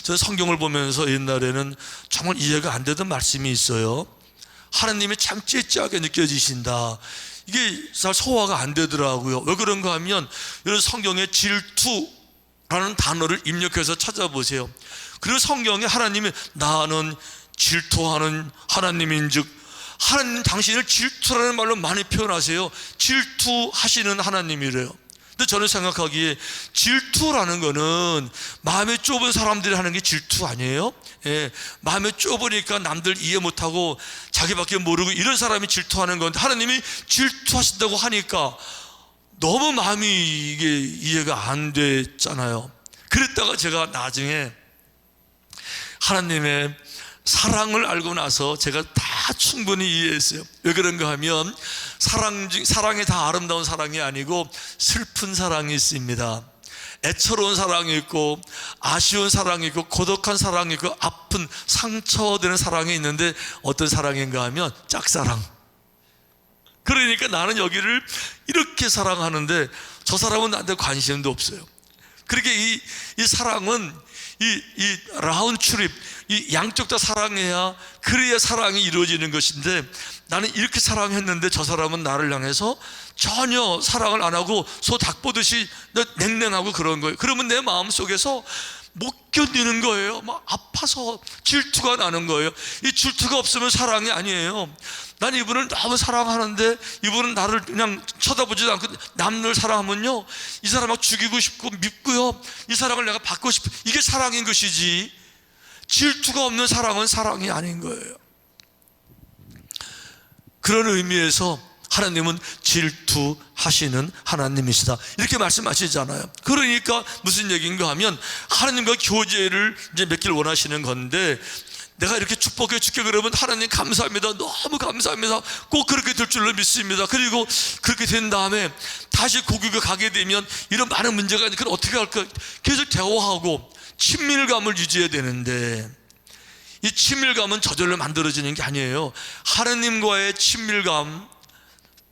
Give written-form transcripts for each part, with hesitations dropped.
저 성경을 보면서 옛날에는 정말 이해가 안 되던 말씀이 있어요. 하나님이 참 찌찌하게 느껴지신다. 이게 잘 소화가 안 되더라고요. 왜 그런가 하면 이런 성경에 질투라는 단어를 입력해서 찾아보세요. 그리고 성경에 하나님이 나는 질투하는 하나님인즉, 하나님 당신을 질투라는 말로 많이 표현하세요. 질투하시는 하나님이래요. 근데 저는 생각하기에 질투라는 거는 마음이 좁은 사람들이 하는 게 질투 아니에요? 예, 마음이 좁으니까 남들 이해 못하고 자기밖에 모르고 이런 사람이 질투하는 건데, 하나님이 질투하신다고 하니까 너무 마음이 이게 이해가 안 됐잖아요. 그랬다가 제가 나중에 하나님의 사랑을 알고 나서 제가 다 충분히 이해했어요. 왜 그런가 하면 사랑이 다 아름다운 사랑이 아니고 슬픈 사랑이 있습니다. 애처로운 사랑이 있고 아쉬운 사랑이 있고 고독한 사랑이 있고 아픈 상처되는 사랑이 있는데, 어떤 사랑인가 하면 짝사랑. 그러니까 나는 여기를 이렇게 사랑하는데 저 사람은 나한테 관심도 없어요. 그렇게 이 사랑은 이 라운 출입, 이 양쪽 다 사랑해야, 그래야 사랑이 이루어지는 것인데, 나는 이렇게 사랑했는데 저 사람은 나를 향해서 전혀 사랑을 안 하고 소 닭 보듯이 냉랭하고 그런 거예요. 그러면 내 마음 속에서 못 견디는 거예요. 막 아파서 질투가 나는 거예요. 이 질투가 없으면 사랑이 아니에요. 난 이분을 너무 사랑하는데 이분은 나를 그냥 쳐다보지도 않고 남을 사랑하면요, 이 사람을 죽이고 싶고 밉고요, 이 사랑을 내가 받고 싶고, 이게 사랑인 것이지, 질투가 없는 사랑은 사랑이 아닌 거예요. 그런 의미에서 하나님은 질투하시는 하나님이시다, 이렇게 말씀하시잖아요. 그러니까 무슨 얘기인가 하면 하나님과 교제를 이제 맺길 원하시는 건데, 내가 이렇게 축복해 줄게 그러면 하나님 감사합니다, 너무 감사합니다, 꼭 그렇게 될 줄로 믿습니다. 그리고 그렇게 된 다음에 다시 고국에 가게 되면 이런 많은 문제가 있는데, 그럼 어떻게 할까? 계속 대화하고 친밀감을 유지해야 되는데, 이 친밀감은 저절로 만들어지는 게 아니에요. 하나님과의 친밀감,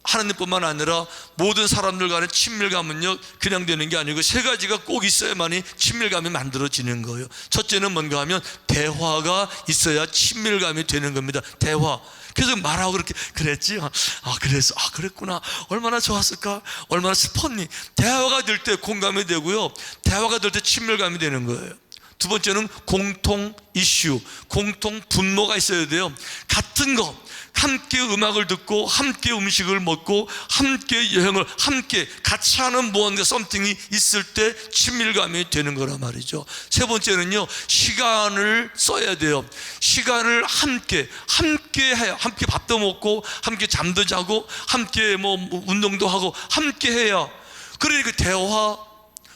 하나님뿐만 아니라 모든 사람들 간의 친밀감은요, 그냥 되는 게 아니고 세 가지가 꼭 있어야만이 친밀감이 만들어지는 거예요. 첫째는 뭔가 하면 대화가 있어야 친밀감이 되는 겁니다. 대화. 계속 말하고 그렇게 그랬지? 그랬어. 그랬구나. 얼마나 좋았을까? 얼마나 슬펐니? 대화가 될 때 공감이 되고요, 대화가 될 때 친밀감이 되는 거예요. 두 번째는 공통 이슈, 공통 분모가 있어야 돼요. 같은 거, 함께 음악을 듣고 함께 음식을 먹고 함께 여행을 함께 같이 하는 무언가 썸띵이 있을 때 친밀감이 되는 거란 말이죠. 세 번째는요, 시간을 써야 돼요. 시간을 함께 해요. 함께 밥도 먹고 함께 잠도 자고 함께 뭐 운동도 하고 함께 해야, 그러니까 대화,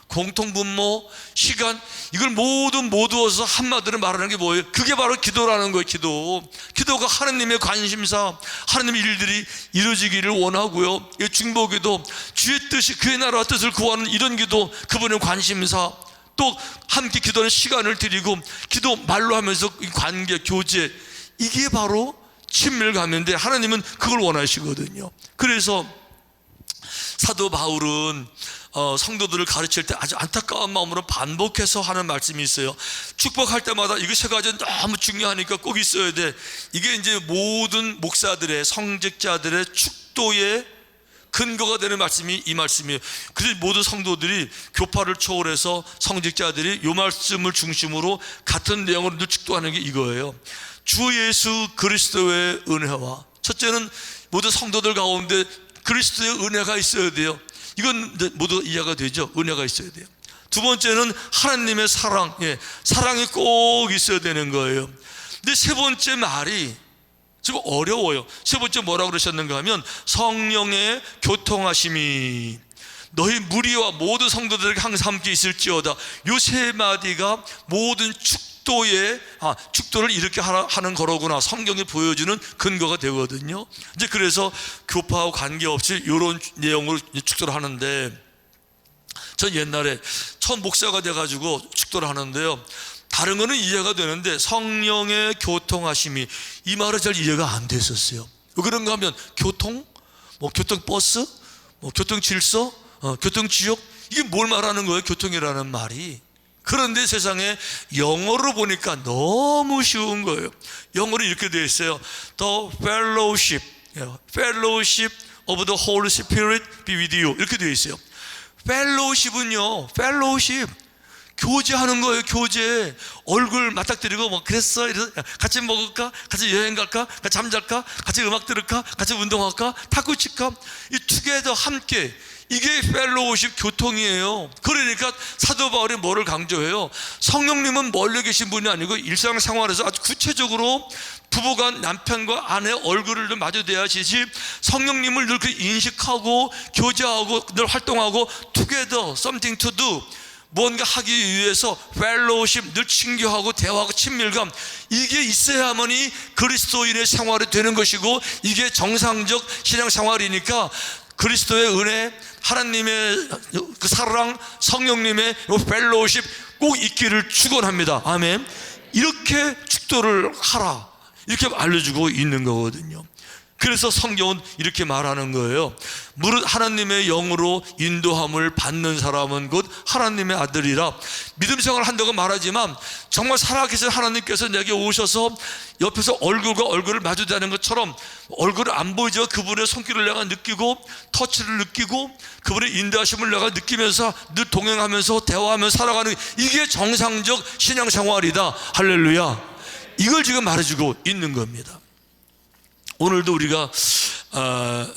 공통분모, 시간, 이걸 모두 모두어서 한마디로 말하는 게 뭐예요? 그게 바로 기도라는 거예요. 기도가 하나님의 관심사, 하나님의 일들이 이루어지기를 원하고요, 중보기도, 주의 뜻이, 그의 나라와 뜻을 구하는 이런 기도, 그분의 관심사, 또 함께 기도하는 시간을 드리고 기도 말로 하면서 관계, 교제, 이게 바로 친밀감인데 하나님은 그걸 원하시거든요. 그래서 사도 바울은 성도들을 가르칠 때 아주 안타까운 마음으로 반복해서 하는 말씀이 있어요. 축복할 때마다 이거 세 가지는 너무 중요하니까 꼭 있어야 돼. 이게 이제 모든 목사들의, 성직자들의 축도의 근거가 되는 말씀이 이 말씀이에요. 그래서 모든 성도들이 교파를 초월해서 성직자들이 이 말씀을 중심으로 같은 내용으로 늘 축도하는 게 이거예요. 주 예수 그리스도의 은혜와, 첫째는 모든 성도들 가운데 그리스도의 은혜가 있어야 돼요. 이건 모두 이해가 되죠? 은혜가 있어야 돼요. 두 번째는 하나님의 사랑, 사랑이 꼭 있어야 되는 거예요. 근데 세 번째 말이 좀 어려워요. 세 번째 뭐라고 그러셨는가 하면 성령의 교통하심이 너희 무리와 모든 성도들에게 항상 함께 있을지어다. 요 세 마디가 모든 축도를 이렇게 하는 거로구나, 성경이 보여주는 근거가 되거든요. 이제 그래서 교파와 관계없이 이런 내용으로 축도를 하는데, 전 옛날에 처음 목사가 돼가지고 축도를 하는데요, 다른 거는 이해가 되는데 성령의 교통하심이, 이 말은 잘 이해가 안 됐었어요. 왜 그런가 하면 교통, 교통버스, 교통질서, 교통지역, 이게 뭘 말하는 거예요? 교통이라는 말이. 그런데 세상에 영어로 보니까 너무 쉬운 거예요. 영어로 이렇게 되어 있어요. The fellowship of the Holy Spirit be with you. 이렇게 되어 있어요. fellowship은요, fellowship 교제하는 거예요. 교제. 얼굴 맞닥뜨리고 뭐 그랬어? 이래서 같이 먹을까? 같이 여행 갈까? 같이 잠잘까? 같이 음악 들을까? 같이 운동할까? 탁구 칠까? 이 투게더 함께, 이게 펠로우십 교통이에요. 그러니까 사도 바울이 뭐를 강조해요? 성령님은 멀리 계신 분이 아니고 일상생활에서 아주 구체적으로 부부가 남편과 아내의 얼굴을 좀 마주대하시지, 성령님을 늘 인식하고 교제하고 늘 활동하고 together, something to do, 뭔가 하기 위해서 펠로우십, 늘 친교하고 대화하고 친밀감, 이게 있어야만이 그리스도인의 생활이 되는 것이고, 이게 정상적 신앙생활이니까 그리스도의 은혜, 하나님의 그 사랑, 성령님의 펠로우십 꼭 있기를 축원합니다. 아멘. 이렇게 축도를 하라, 이렇게 알려주고 있는 거거든요. 그래서 성경은 이렇게 말하는 거예요. 무릇 하나님의 영으로 인도함을 받는 사람은 곧 하나님의 아들이라. 믿음 생활을 한다고 말하지만 정말 살아계신 하나님께서 내게 오셔서 옆에서 얼굴과 얼굴을 마주대는 것처럼, 얼굴을 안 보이지만 그분의 손길을 내가 느끼고 터치를 느끼고 그분의 인도하심을 내가 느끼면서 늘 동행하면서 대화하면서 살아가는, 이게 정상적 신앙생활이다. 할렐루야. 이걸 지금 말해주고 있는 겁니다. 오늘도 우리가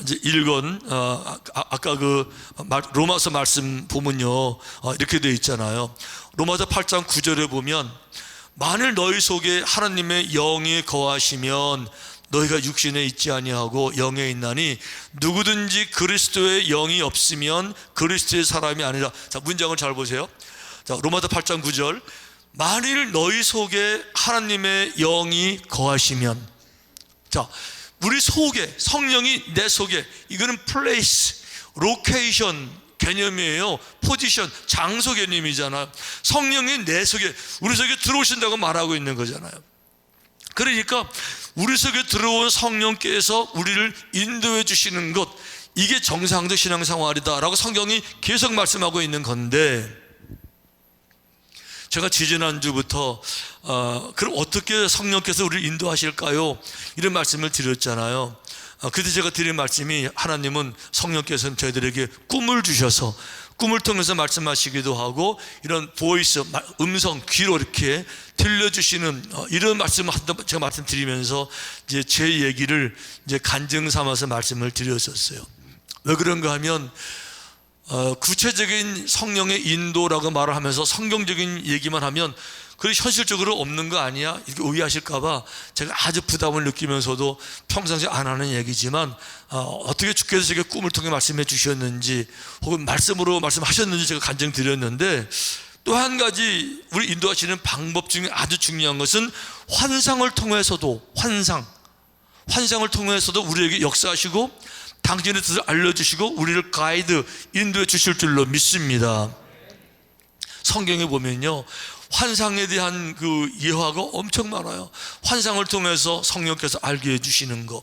이제 읽은 아까 그 로마서 말씀 보면요, 이렇게 되어 있잖아요. 로마서 8장 9절에 보면, 만일 너희 속에 하나님의 영이 거하시면 너희가 육신에 있지 아니하고 영에 있나니 누구든지 그리스도의 영이 없으면 그리스도의 사람이 아니라. 자, 문장을 잘 보세요. 자, 로마서 8장 9절, 만일 너희 속에 하나님의 영이 거하시면. 자, 우리 속에, 성령이 내 속에, 이거는 place, location 개념이에요. 포지션, 장소 개념이잖아요. 성령이 내 속에, 우리 속에 들어오신다고 말하고 있는 거잖아요. 그러니까 우리 속에 들어온 성령께서 우리를 인도해 주시는 것, 이게 정상적 신앙생활이다라고 성경이 계속 말씀하고 있는 건데, 제가 지지난주부터 그럼 어떻게 성령께서 우리를 인도하실까요? 이런 말씀을 드렸잖아요. 그때 제가 드린 말씀이, 하나님은, 성령께서는 저희들에게 꿈을 주셔서 꿈을 통해서 말씀하시기도 하고, 이런 보이스, 음성, 귀로 이렇게 들려주시는 이런 말씀을 제가 말씀드리면서 이제 제 얘기를 이제 간증 삼아서 말씀을 드렸었어요. 왜 그런가 하면, 구체적인 성령의 인도라고 말을 하면서 성경적인 얘기만 하면 그게 현실적으로 없는 거 아니야? 이렇게 오해하실까봐 제가 아주 부담을 느끼면서도 평상시에 안 하는 얘기지만, 어떻게 주께서 제게 꿈을 통해 말씀해 주셨는지 혹은 말씀으로 말씀하셨는지 제가 간증 드렸는데, 또 한 가지 우리 인도하시는 방법 중에 아주 중요한 것은 환상을 통해서도, 환상을 통해서도 우리에게 역사하시고 당신의 뜻을 알려주시고 우리를 가이드, 인도해 주실 줄로 믿습니다. 성경에 보면요, 환상에 대한 그 예화가 엄청 많아요. 환상을 통해서 성령께서 알게 해주시는 것.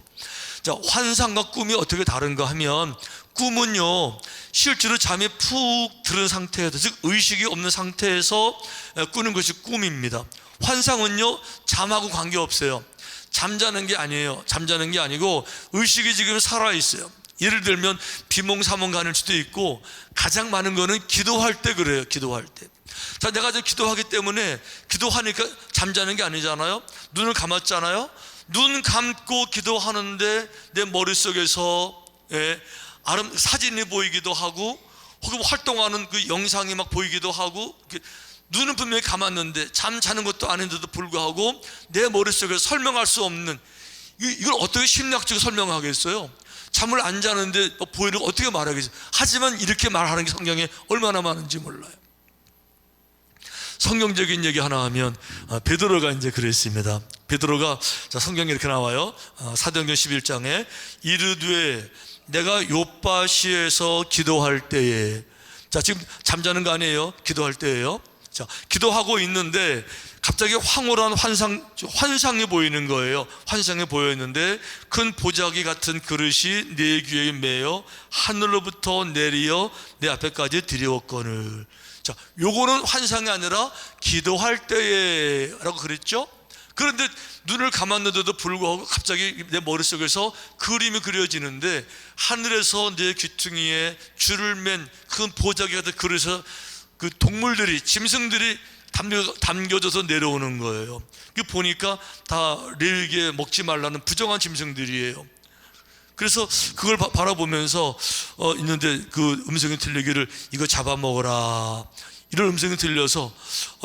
자, 환상과 꿈이 어떻게 다른가 하면, 꿈은요, 실제로 잠이 푹 들은 상태에서, 즉 의식이 없는 상태에서 꾸는 것이 꿈입니다. 환상은요, 잠하고 관계없어요. 잠자는 게 아니에요. 잠자는 게 아니고 의식이 지금 살아있어요. 예를 들면 비몽사몽 가는 수도 있고, 가장 많은 거는 기도할 때 그래요. 기도할 때. 자, 내가 지금 기도하기 때문에, 기도하니까 잠자는 게 아니잖아요. 눈을 감았잖아요. 눈 감고 기도하는데 내 머릿속에서 사진이 보이기도 하고, 혹은 활동하는 그 영상이 막 보이기도 하고, 눈은 분명히 감았는데 잠자는 것도 아닌데도 불구하고 내 머릿속에서 설명할 수 없는, 이걸 어떻게 심리학적으로 설명하겠어요? 잠을 안 자는데 보이는 거 어떻게 말하겠어요? 하지만 이렇게 말하는 게 성경에 얼마나 많은지 몰라요. 성경적인 얘기 하나 하면, 베드로가 이제 그랬습니다. 베드로가, 자, 성경에 이렇게 나와요. 사도행전 11장에 이르되 내가 요빠시에서 기도할 때에. 자, 지금 잠자는 거 아니에요. 기도할 때예요. 자, 기도하고 있는데 갑자기 황홀한 환상이 보이는 거예요. 환상이 보였는데, 큰 보자기 같은 그릇이 내 귀에 매어 하늘로부터 내리어 내 앞에까지 들여왔거늘. 자, 요거는 환상이 아니라 기도할 때에라고 그랬죠. 그런데 눈을 감았는데도 불구하고 갑자기 내 머릿속에서 그림이 그려지는데, 하늘에서 내 귀퉁이에 줄을 맨 큰 보자기 같은 그릇에서 그 동물들이, 짐승들이 담겨져서 내려오는 거예요. 그 보니까 다 레위기에 먹지 말라는 부정한 짐승들이에요. 그래서 그걸 바라보면서 있는데 그 음성이 들리기를 이거 잡아먹어라, 이런 음성이 들려서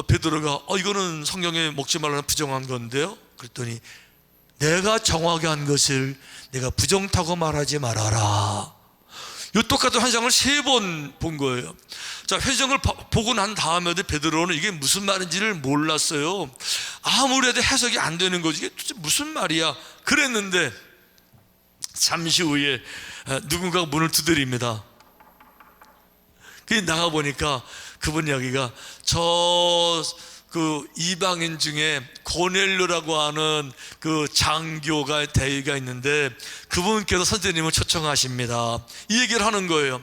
베드로가 이거는 성경에 먹지 말라는 부정한 건데요. 그랬더니 내가 정하게 한 것을 내가 부정타고 말하지 말아라. 이 똑같은 환상을 3번 본 거예요. 자, 환상을 보고 난 다음에도 베드로는 이게 무슨 말인지를 몰랐어요. 아무리 해도 해석이 안 되는 거지, 이게 도대체 무슨 말이야 그랬는데, 잠시 후에 누군가가 문을 두드립니다. 그 나가보니까 그분 이야기가 그 이방인 중에 고넬료라고 하는 그 장교가 대위가 있는데, 그분께서 선생님을 초청하십니다. 이 얘기를 하는 거예요.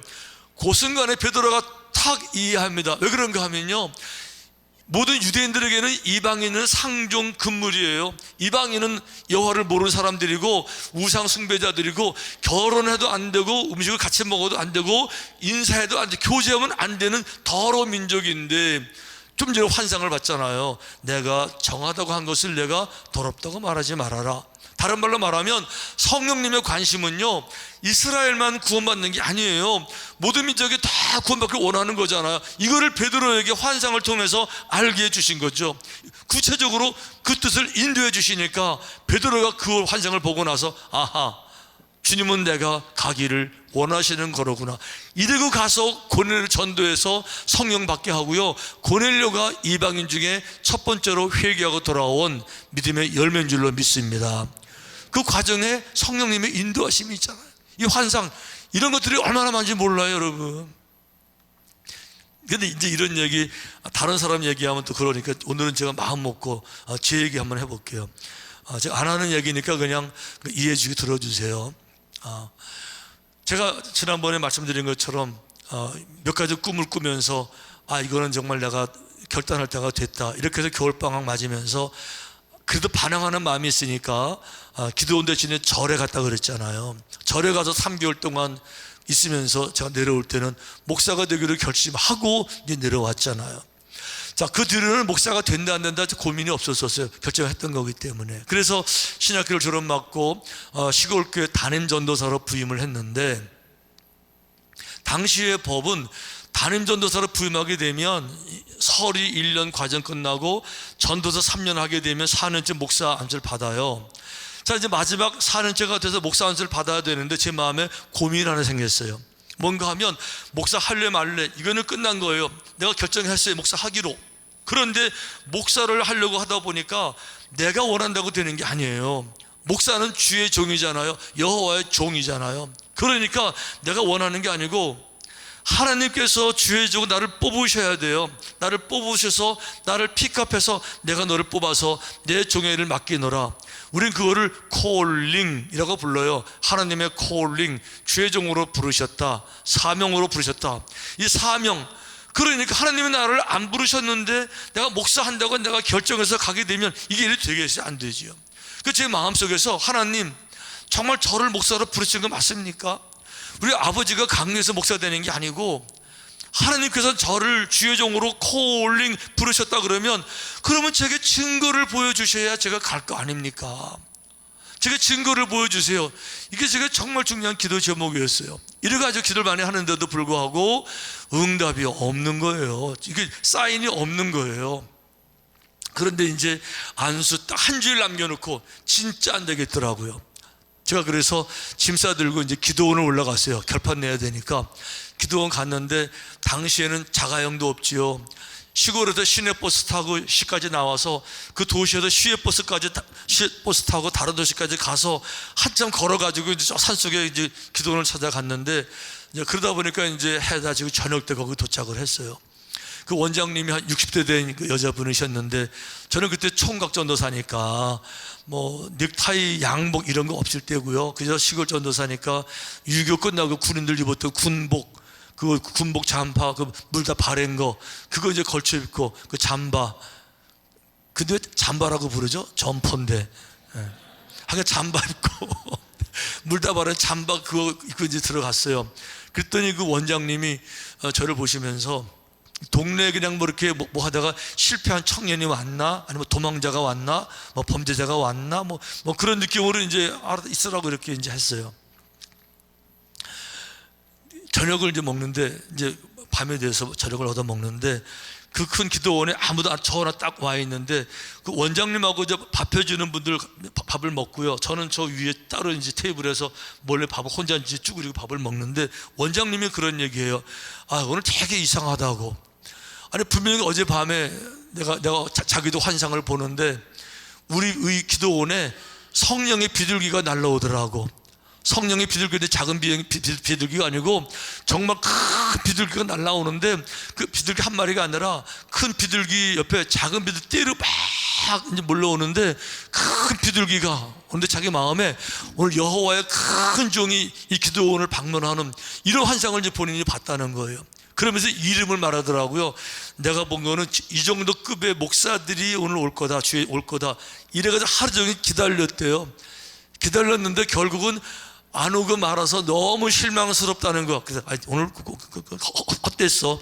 그 순간에 베드로가 탁 이해합니다. 왜 그런가 하면요, 모든 유대인들에게는 이방인은 상종 금물이에요. 이방인은 여호와를 모르는 사람들이고 우상 숭배자들이고, 결혼해도 안 되고 음식을 같이 먹어도 안 되고 인사해도 안 되고 교제하면 안 되는 더러운 민족인데, 좀 전에 환상을 봤잖아요. 내가 정하다고 한 것을 내가 더럽다고 말하지 말아라. 다른 말로 말하면 성령님의 관심은요, 이스라엘만 구원받는 게 아니에요. 모든 민족이 다 구원받기를 원하는 거잖아요. 이거를 베드로에게 환상을 통해서 알게 해주신 거죠. 구체적으로 그 뜻을 인도해 주시니까 베드로가 그 환상을 보고 나서, 아하, 주님은 내가 가기를 원하시는 거로구나. 이러고 가서 고넬료 전도해서 성령 받게 하고요, 고넬료가 이방인 중에 첫 번째로 회개하고 돌아온 믿음의 열매인 줄로 믿습니다. 그 과정에 성령님의 인도하심이 있잖아요. 이 환상, 이런 것들이 얼마나 많은지 몰라요, 여러분. 근데 이제 이런 얘기 다른 사람 얘기하면 또 그러니까 오늘은 제가 마음 먹고 제 얘기 한번 해볼게요. 제가 안 하는 얘기니까 그냥 이해해 주게 들어주세요. 제가 지난번에 말씀드린 것처럼 몇 가지 꿈을 꾸면서 이거는 정말 내가 결단할 때가 됐다, 이렇게 해서 겨울방학 맞으면서 그래도 반항하는 마음이 있으니까 기도원 대신에 절에 갔다 그랬잖아요. 절에 가서 3개월 동안 있으면서 제가 내려올 때는 목사가 되기로 결심하고 이제 내려왔잖아요. 자, 그 뒤로는 목사가 된다 안 된다 고민이 없었어요. 결정했던 거기 때문에. 그래서 신학교를 졸업받고 시골교회 담임전도사로 부임을 했는데, 당시의 법은 담임전도사로 부임하게 되면 설이 1년 과정 끝나고 전도사 3년 하게 되면 4년째 목사 안수를 받아요. 자, 이제 마지막 4년째가 돼서 목사 안수를 받아야 되는데 제 마음에 고민이 하나 생겼어요. 뭔가 하면 목사 할래 말래, 이거는 끝난 거예요. 내가 결정했어요, 목사 하기로. 그런데 목사를 하려고 하다 보니까 내가 원한다고 되는 게 아니에요. 목사는 주의 종이잖아요. 여호와의 종이잖아요. 그러니까 내가 원하는 게 아니고 하나님께서 주의 종 나를 뽑으셔야 돼요. 나를 뽑으셔서 나를 픽업해서 내가 너를 뽑아서 내 종의 일을 맡기노라. 우린 그거를 콜링이라고 불러요. 하나님의 콜링, 주의 종으로 부르셨다, 사명으로 부르셨다. 이 사명, 그러니까 하나님이 나를 안 부르셨는데 내가 목사한다고 내가 결정해서 가게 되면 이게 일이 되겠어요? 안 되지요. 그 제 마음속에서 하나님, 정말 저를 목사로 부르신 거 맞습니까? 우리 아버지가 강요해서 목사 되는 게 아니고 하나님께서 저를 주의 종으로 콜링 부르셨다 그러면 제게 증거를 보여주셔야 제가 갈 거 아닙니까? 제가 증거를 보여주세요. 이게 제가 정말 중요한 기도 제목이었어요. 이래가지고 기도를 많이 하는데도 불구하고 응답이 없는 거예요. 이게 사인이 없는 거예요. 그런데 이제 안수 딱 한 주일 남겨놓고 진짜 안 되겠더라고요. 제가 그래서 짐 싸들고 이제 기도원을 올라갔어요. 결판 내야 되니까. 기도원 갔는데 당시에는 자가용도 없지요. 시골에서 시내버스 타고 시까지 나와서 그 도시에서 시외버스 타고 다른 도시까지 가서 한참 걸어가지고 이제 산속에 이제 기도원을 찾아갔는데, 이제 그러다 보니까 이제 해다 지고 저녁 때 거기 도착을 했어요. 그 원장님이 한 60대 된 그 여자분이셨는데, 저는 그때 총각 전도사니까 뭐 넥타이, 양복 이런 거 없을 때고요. 그저 시골 전도사니까 유교 끝나고 군인들 입었던 군복, 그 군복 잠바, 그 물 다 바랜 거, 그거 이제 걸쳐 입고, 그 잠바. 근데 왜 잠바라고 부르죠? 점퍼인데. 하여간 잠바 입고, 물 다 바른 잠바 그거 입고 이제 들어갔어요. 그랬더니 그 원장님이 저를 보시면서 동네에 그냥 뭐 이렇게 뭐 하다가 실패한 청년이 왔나? 아니면 도망자가 왔나? 뭐 범죄자가 왔나? 뭐 그런 느낌으로 이제 있으라고 이렇게 이제 했어요. 저녁을 이제 먹는데, 이제 밤에 돼서 저녁을 얻어 먹는데, 그 큰 기도원에 아무도 저 하나 딱 와 있는데, 그 원장님하고 이제 밥 해주는 분들 밥을 먹고요. 저는 저 위에 따로 이제 테이블에서 몰래 밥을 혼자 이제 쭈그리고 밥을 먹는데, 원장님이 그런 얘기해요. 아, 오늘 되게 이상하다고. 아니, 분명히 어젯밤에 내가 자기도 환상을 보는데, 우리 기도원에 성령의 비둘기가 날라오더라고. 성령의 비둘기인데 작은 비둘기가 아니고 정말 큰 비둘기가 날라오는데, 그 비둘기 한 마리가 아니라 큰 비둘기 옆에 작은 비둘기 떼로 막 이제 몰려오는데, 큰 비둘기가 오는데 자기 마음에 오늘 여호와의 큰 종이 이 기도원을 방문하는 이런 환상을 이제 본인이 봤다는 거예요. 그러면서 이름을 말하더라고요. 내가 본 거는 이 정도 급의 목사들이 오늘 올 거다, 주에 올 거다. 이래가지고 하루 종일 기다렸대요. 기다렸는데 결국은 안 오고 말아서 너무 실망스럽다는 거. 그래서 오늘 헛됐어.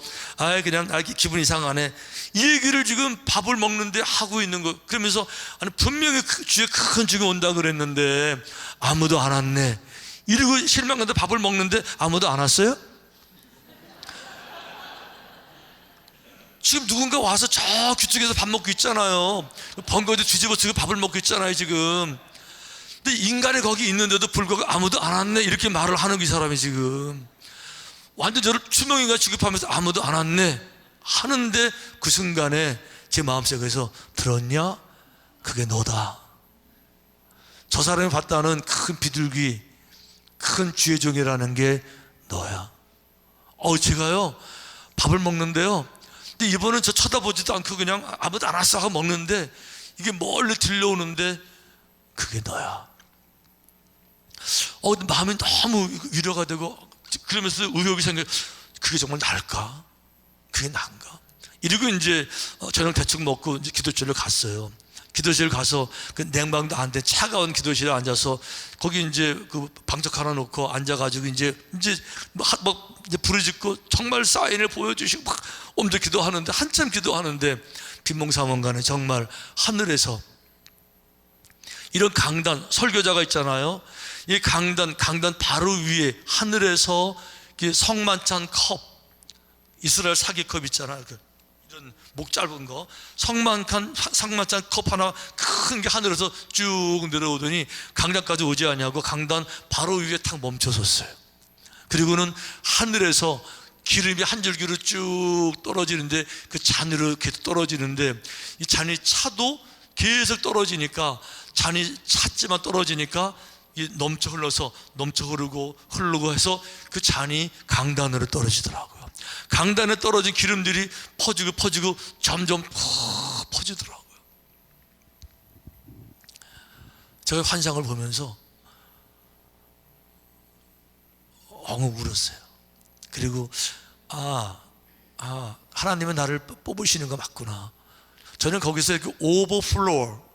그냥 기분 이상하네. 이 얘기를 지금 밥을 먹는데 하고 있는 거. 그러면서 아니, 분명히 주에 큰 종이 온다 그랬는데 아무도 안 왔네. 이러고 실망한데 밥을 먹는데 아무도 안 왔어요? 지금 누군가 와서 저 귀쪽에서 밥 먹고 있잖아요. 번거지 뒤집어쓰고 밥을 먹고 있잖아요 지금. 근데 인간이 거기 있는데도 불구하고 아무도 안 왔네 이렇게 말을 하는 이 사람이 지금 완전 저를 추명인가 취급하면서 아무도 안 왔네 하는데, 그 순간에 제 마음속에서 들었냐? 그게 너다. 저 사람이 봤다는 큰 비둘기, 큰 주의 종이라는 게 너야. 제가요 밥을 먹는데요, 근데 이번은 저 쳐다보지도 않고 그냥 아무도 안 왔어 하고 먹는데, 이게 멀리 들려오는데 그게 너야. 마음이 너무 위로가 되고, 그러면서 의욕이 생겨. 그게 정말 나을까? 그게 나은가? 이러고 이제 저녁 대충 먹고 이제 기도실로 갔어요. 기도실 가서 그 냉방도 안 된 차가운 기도실에 앉아서 거기 이제 그 방석 하나 놓고 앉아가지고 이제 이제 부르짖고 정말 사인을 보여주시고 막 엄청 기도하는데, 한참 기도하는데 빈몽사몽간에 정말 하늘에서 이런 강단, 설교자가 있잖아요. 이 강단 바로 위에 하늘에서 성만찬 컵, 이스라엘 사기컵 있잖아요. 이런 목 짧은 거, 성만찬 컵 하나 큰 게 하늘에서 쭉 내려오더니 강단까지 오지 않냐고 강단 바로 위에 탁 멈춰섰어요. 그리고는 하늘에서 기름이 한 줄기로 쭉 떨어지는데, 그 잔으로 이렇게 떨어지는데, 이 잔이 차도 계속 떨어지니까, 잔이 찼지만 떨어지니까 넘쳐 흘러서 넘쳐 흐르고 해서 그 잔이 강단으로 떨어지더라고요. 강단에 떨어진 기름들이 퍼지고 점점 퍼지더라고요. 제가 환상을 보면서 엉엉 울었어요. 그리고 하나님은 나를 뽑으시는 거 맞구나. 저는 거기서 이렇게 오버플로어,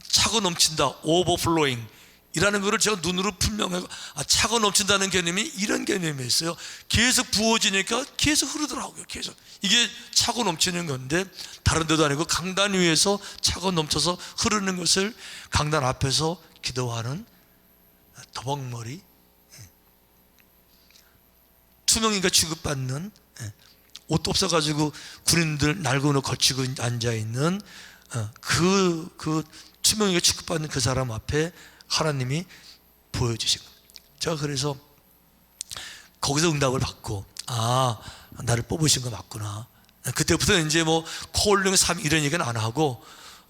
차고 넘친다, 오버플로잉 이라는 것을 제가 눈으로 분명하고, 차고 넘친다는 개념이 이런 개념이었어요. 계속 부어지니까 계속 흐르더라고요. 계속 이게 차고 넘치는 건데, 다른 데도 아니고 강단 위에서 차고 넘쳐서 흐르는 것을 강단 앞에서 기도하는 더벅머리, 투명인가 취급받는, 옷도 없어가지고 군인들 날개로 걸치고 앉아있는 그 투명인가 취급받는 그 사람 앞에 하나님이 보여주신 겁니다. 제가 그래서 거기서 응답을 받고, 나를 뽑으신 거 맞구나. 그때부터 이제 뭐 콜링 3 이런 얘기는 안 하고,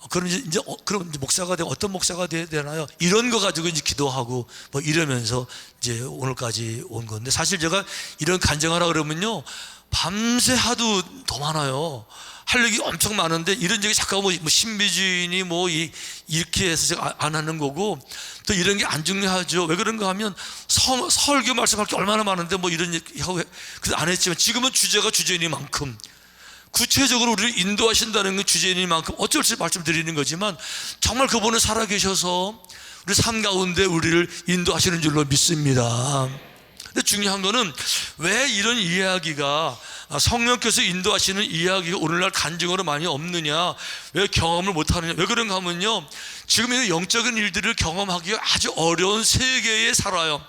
그럼 이제 목사가 되고 어떤 목사가 돼야 되나요? 이런 거 가지고 이제 기도하고 뭐 이러면서 이제 오늘까지 온 건데, 사실 제가 이런 간증하라 그러면요 밤새 하도 더 많아요. 할 얘기 엄청 많은데 이런 얘기 잠깐 뭐 신비주의니 이렇게 해서 제가 안 하는 거고, 또 이런 게 안 중요하죠. 왜 그런가 하면 설교 말씀할 게 얼마나 많은데 이런 얘기 하고 그래서 안 했지만, 지금은 주제가 주제이니만큼 구체적으로 우리를 인도하신다는 건 주제이니만큼 어쩔 수 없이 말씀드리는 거지만, 정말 그분은 살아계셔서 우리 삶 가운데 우리를 인도하시는 줄로 믿습니다. 근데 중요한 거는 왜 이런 이야기가, 성령께서 인도하시는 이야기가 오늘날 간증으로 많이 없느냐, 왜 경험을 못하느냐, 왜 그런가 하면요, 지금 이 영적인 일들을 경험하기가 아주 어려운 세계에 살아요.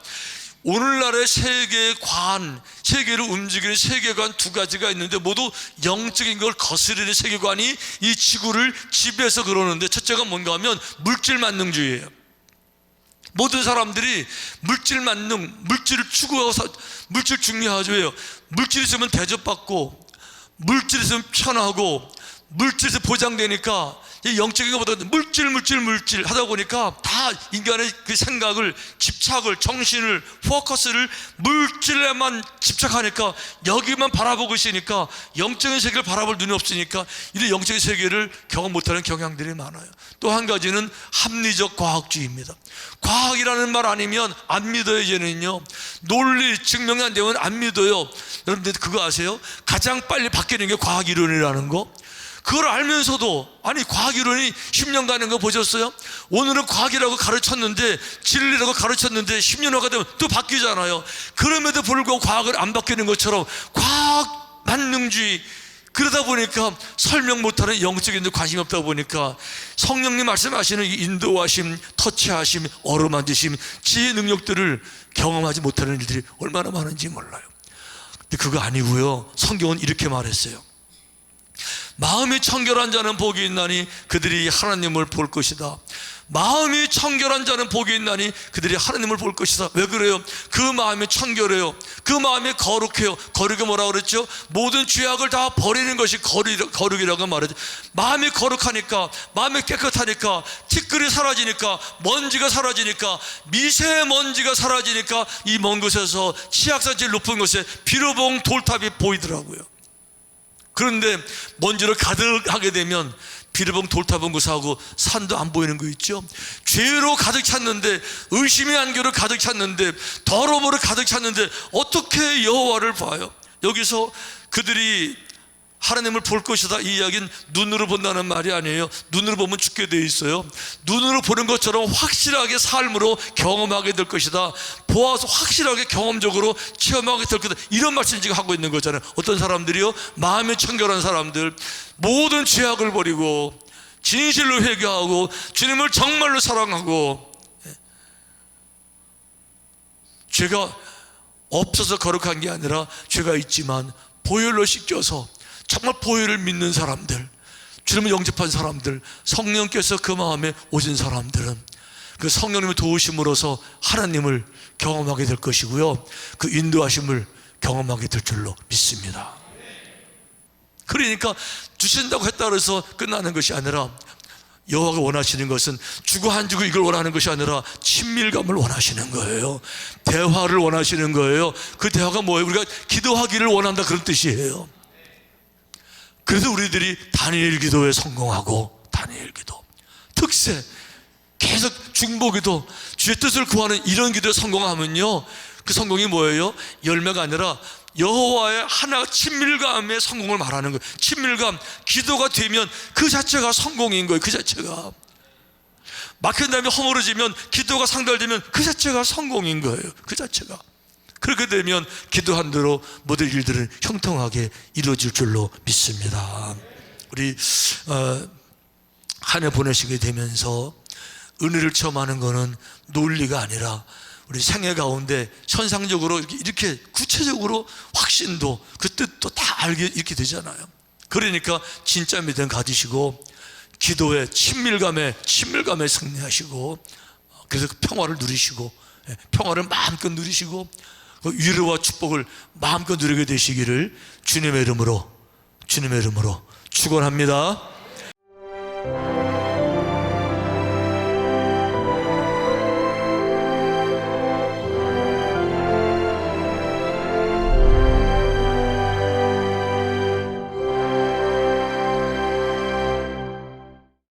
오늘날의 세계관, 세계를 움직이는 세계관 두 가지가 있는데 모두 영적인 걸 거스르는 세계관이 이 지구를 지배해서 그러는데, 첫째가 뭔가 하면 물질 만능주의예요. 모든 사람들이 물질 만능, 물질을 추구하고 물질 중요하죠. 왜요? 물질 있으면 대접받고, 물질 있으면 편하고, 물질에서 보장되니까 영적인 것보다 물질 하다 보니까 다 인간의 그 생각을, 집착을, 정신을, 포커스를 물질에만 집착하니까, 여기만 바라보고 있으니까 영적인 세계를 바라볼 눈이 없으니까 이런 영적인 세계를 경험 못하는 경향들이 많아요. 또 한 가지는 합리적 과학주의입니다. 과학이라는 말 아니면 안 믿어요. 이제는요, 논리 증명이 안 되면 안 믿어요. 여러분들 그거 아세요? 가장 빨리 바뀌는 게 과학 이론이라는 거. 그걸 알면서도, 아니 과학 이론이 10년 가는 거 보셨어요? 오늘은 과학이라고 가르쳤는데, 진리라고 가르쳤는데 10년 후가 되면 또 바뀌잖아요. 그럼에도 불구하고 과학을 안 바뀌는 것처럼 과학 만능주의, 그러다 보니까 설명 못하는 영적인 데 관심이 없다 보니까 성령님 말씀하시는 이 인도하심, 터치하심, 어루만지심, 지혜 능력들을 경험하지 못하는 일들이 얼마나 많은지 몰라요. 근데 그거 아니고요, 성경은 이렇게 말했어요. 마음이 청결한 자는 복이 있나니 그들이 하나님을 볼 것이다. 마음이 청결한 자는 복이 있나니 그들이 하나님을 볼 것이다. 왜 그래요? 그 마음이 청결해요. 그 마음이 거룩해요. 거룩이 뭐라고 그랬죠? 모든 죄악을 다 버리는 것이 거룩이라고 말하죠. 마음이 거룩하니까, 마음이 깨끗하니까, 티끌이 사라지니까, 먼지가 사라지니까, 미세먼지가 사라지니까 이 먼 곳에서 치악산 제일 높은 곳에 비로봉 돌탑이 보이더라고요. 그런데 먼지를 가득하게 되면 비르봉 돌탑은 곳하고 산도 안 보이는 거 있죠. 죄로 가득 찼는데, 의심의 안개로 가득 찼는데, 더러움으로 가득 찼는데 어떻게 여호와를 봐요? 여기서 그들이 하나님을 볼 것이다, 이 이야기는 눈으로 본다는 말이 아니에요. 눈으로 보면 죽게 돼 있어요. 눈으로 보는 것처럼 확실하게 삶으로 경험하게 될 것이다. 보아서 확실하게 경험적으로 체험하게 될 것이다. 이런 말씀을 지금 하고 있는 거잖아요. 어떤 사람들이요? 마음이 청결한 사람들, 모든 죄악을 버리고 진실로 회개하고 주님을 정말로 사랑하고, 죄가 없어서 거룩한 게 아니라 죄가 있지만 보혈로 씻겨서 정말 보혈을 믿는 사람들, 주님을 영접한 사람들, 성령께서 그 마음에 오신 사람들은 그 성령님의 도우심으로서 하나님을 경험하게 될 것이고요, 그 인도하심을 경험하게 될 줄로 믿습니다. 그러니까 주신다고 했다고 해서 끝나는 것이 아니라, 여호와가 원하시는 것은 주고 안 주고 이걸 원하는 것이 아니라 친밀감을 원하시는 거예요. 대화를 원하시는 거예요. 그 대화가 뭐예요? 우리가 기도하기를 원한다, 그런 뜻이에요. 그래서 우리들이 다니엘 기도에 성공하고, 다니엘 기도 특세, 계속 중보기도, 주의 뜻을 구하는 이런 기도에 성공하면요, 그 성공이 뭐예요? 열매가 아니라 여호와의 하나 친밀감의 성공을 말하는 거예요. 친밀감, 기도가 되면 그 자체가 성공인 거예요. 그 자체가 막힌 다음에 허물어지면, 기도가 상달되면 그 자체가 성공인 거예요. 그 자체가. 그렇게 되면 기도한 대로 모든 일들은 형통하게 이루어질 줄로 믿습니다. 우리 한 해 보내시게 되면서 은혜를 체험하는 것은 논리가 아니라 우리 생애 가운데 현상적으로 이렇게 구체적으로 확신도, 그 뜻도 다 알게 이렇게 되잖아요. 그러니까 진짜 믿음 가지시고 기도의 친밀감에 승리하시고, 그래서 그 평화를 누리시고, 평화를 마음껏 누리시고 그 위로와 축복을 마음껏 누리게 되시기를 주님의 이름으로 축원합니다.